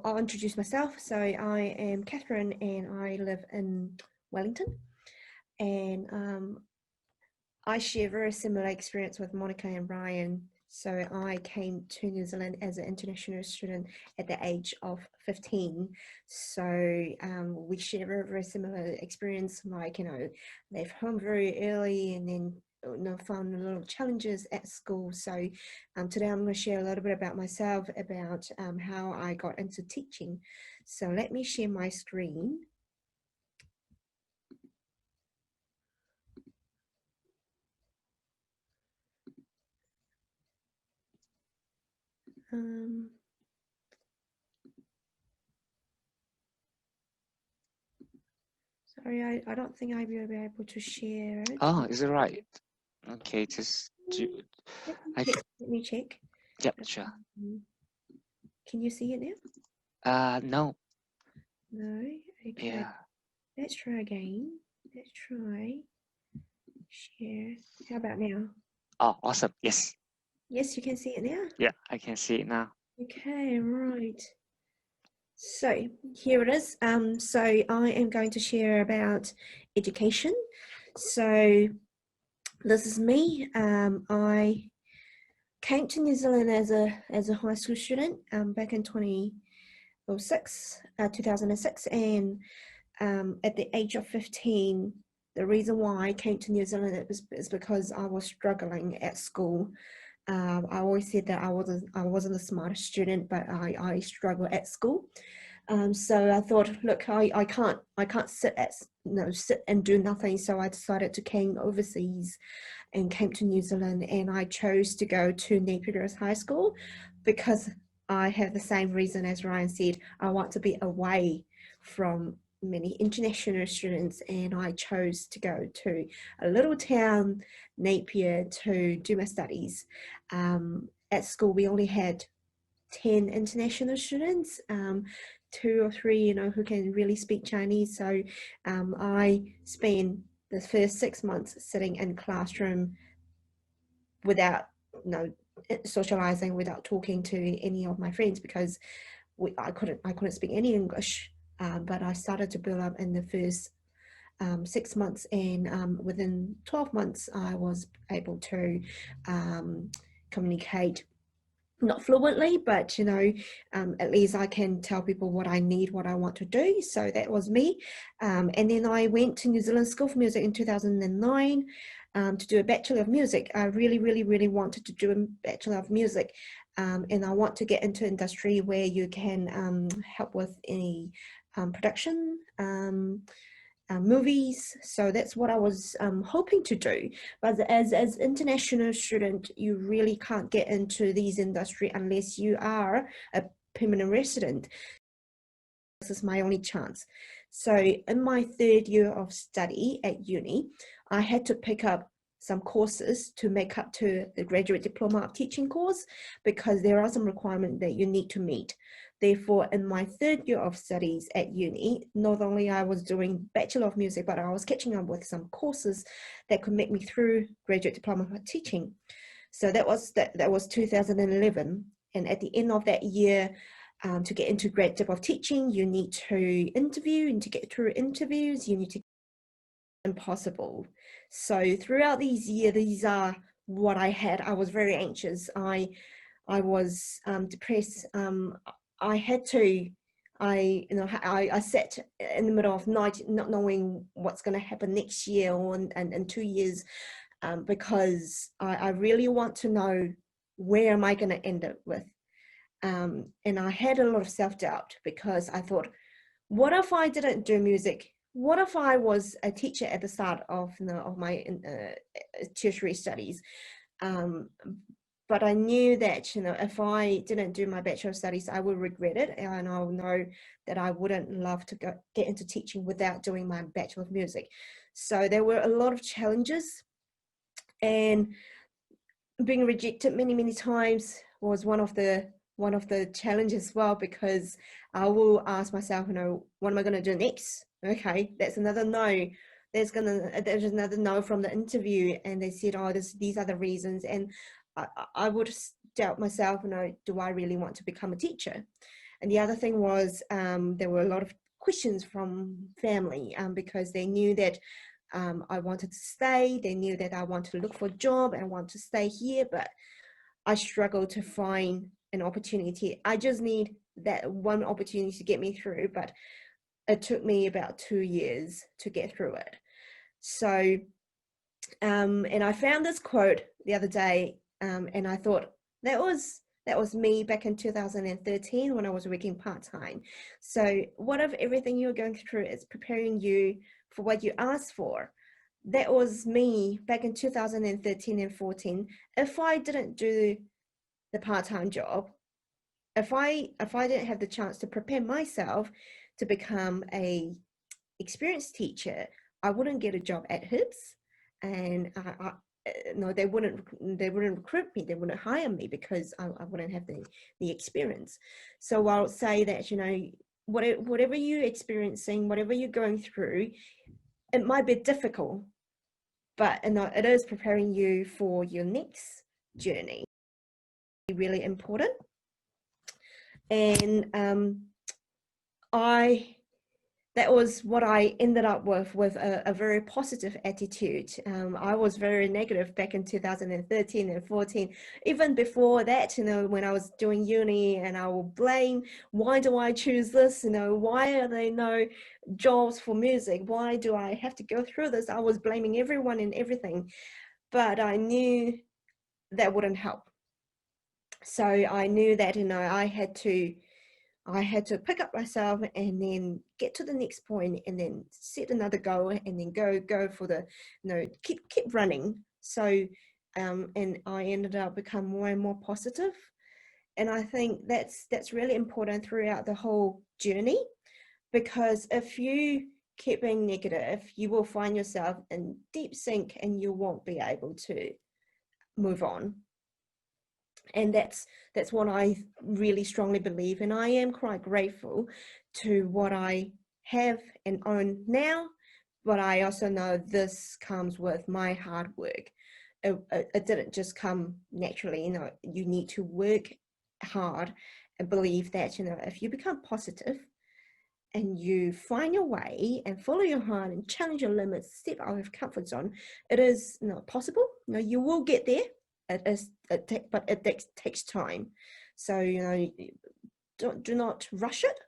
I'll introduce myself. So I am Catherine and I live in Wellington, and I share a very similar experience with Monica and Brian. So I came to New Zealand as an international student at the age of 15. So we share a very, very similar experience, like, left home very early and then found a lot of challenges at school. So today I'm going to share a little bit about myself, about how I got into teaching. So let me share my screen. Sorry, I don't think I will be able to share it. Oh, is it right? Okay, just do. Let me check. Yep, sure. Can you see it now? No. No? Okay. Yeah. Let's try again. Let's try share. How about now? Oh, awesome. Yes. Yes, you can see it now? Yeah, I can see it now. Okay, right. So here it is. So I am going to share about education. So this is me. I came to New Zealand as a high school student back in 2006, and at the age of 15, the reason why I came to New Zealand is because I was struggling at school. I always said that I wasn't the smartest student, but I struggled at school. So I thought, look, I can't sit and do nothing. So I decided to came overseas and came to New Zealand, and I chose to go to Napier High School because I have the same reason as Ryan said. I want to be away from many international students, and I chose to go to a little town, Napier, to do my studies. At school, we only had 10 international students, 2 or 3, who can really speak Chinese. So I spent the first 6 months sitting in classroom without, socializing, without talking to any of my friends because I couldn't speak any English. But I started to build up in the first 6 months, and within 12 months, I was able to communicate, not fluently, but at least I can tell people what I need, what I want to do. So that was me. And then I went to New Zealand School of Music in 2009 to do a Bachelor of Music. I really, really, really wanted to do a Bachelor of Music. And I want to get into industry where you can help with any production, movies. So that's what I was hoping to do. But as international student, you really can't get into these industry unless you are a permanent resident. This is my only chance. So in my third year of study at uni, I had to pick up some courses to make up to the graduate diploma of teaching course because there are some requirements that you need to meet. Therefore, in my third year of studies at uni, not only I was doing Bachelor of Music, but I was catching up with some courses that could make me through graduate diploma of teaching. So that was 2011. And at the end of that year, to get into grad dip of teaching, you need to interview, and to get through interviews, you need to impossible. So throughout these years, these are what I had. I was very anxious. I was depressed. I had to. I sat in the middle of night, not knowing what's going to happen next year or in 2 years, because I really want to know where am I going to end up with. And I had a lot of self-doubt because I thought, what if I didn't do music? What if I was a teacher at the start of my tertiary studies? But I knew that if I didn't do my Bachelor of Studies, I would regret it, and I'll know that I wouldn't love to get into teaching without doing my Bachelor of Music. So there were a lot of challenges, and being rejected many times was one of the challenges as well, because I will ask myself, what am I going to do next? Okay, that's another no. There's another no from the interview, and they said, oh, these are the reasons, and I would doubt myself, do I really want to become a teacher? And the other thing was there were a lot of questions from family because they knew that I wanted to stay. They knew that I wanted to look for a job and want to stay here, but I struggled to find an opportunity. I just need that one opportunity to get me through, but it took me about 2 years to get through it. So, and I found this quote the other day, and I thought that was me back in 2013 when I was working part-time. So what if everything you're going through is preparing you for what you asked for? That was me back in 2013 and 14. If I didn't do the part-time job, if I didn't have the chance to prepare myself to become a experienced teacher, I wouldn't get a job at Hibs, and no, they wouldn't recruit me, they wouldn't hire me because I wouldn't have the experience. So I'll say that, you know, whatever you're experiencing, whatever you're going through, it might be difficult, but it is preparing you for your next journey. Really important. And that was what I ended up with a very positive attitude. I was very negative back in 2013 and 14. Even before that, you know, when I was doing uni, and I will blame, why do I choose this? You know, why are there no jobs for music? Why do I have to go through this? I was blaming everyone and everything, but I knew that wouldn't help. So I knew that, you know, I had to pick up myself and then get to the next point and then set another goal and then go for the, you know, keep running. So and I ended up becoming more and more positive. And I think that's really important throughout the whole journey, because if you keep being negative, you will find yourself in deep sink and you won't be able to move on. And that's what I really strongly believe, and I am quite grateful to what I have and own now, but I also know this comes with my hard work. It didn't just come naturally, you know. You need to work hard and believe that, you know, if you become positive and you find your way and follow your heart and challenge your limits, step out of your comfort zone, it is, you know, possible. You know, you will get there. But it takes time. So, you know, do not rush it.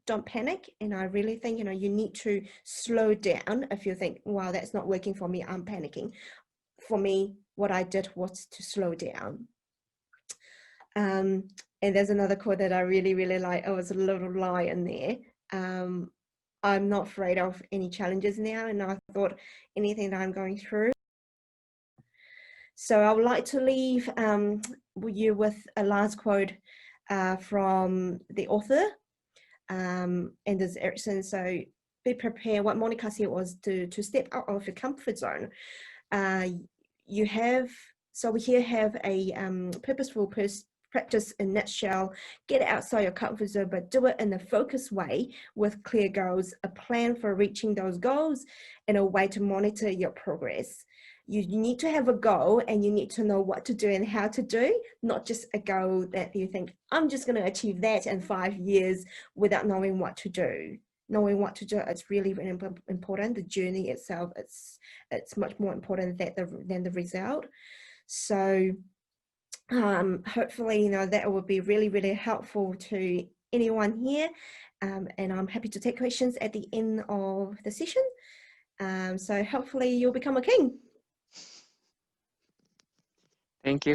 Don't panic. And I really think, you know, you need to slow down. If you think, wow, that's not working for me, I'm panicking. For me, what I did was to slow down. And there's another quote that I really, really like. Oh, it's a little lie in there. I'm not afraid of any challenges now. And I thought anything that I'm going through. So I would like to leave you with a last quote from the author, Anders Ericsson. So be prepared. What Monica said was to step out of your comfort zone. We here have a purposeful practice in nutshell. Get outside your comfort zone, but do it in a focused way with clear goals, a plan for reaching those goals, and a way to monitor your progress. You need to have a goal, and you need to know what to do and how to do, not just a goal that you think, I'm just going to achieve that in 5 years without knowing what to do. Knowing what to do, it's really, really important. The journey itself, it's much more important than the result. So hopefully, you know, that will be really, really helpful to anyone here. And I'm happy to take questions at the end of the session. So hopefully you'll become a king. Thank you.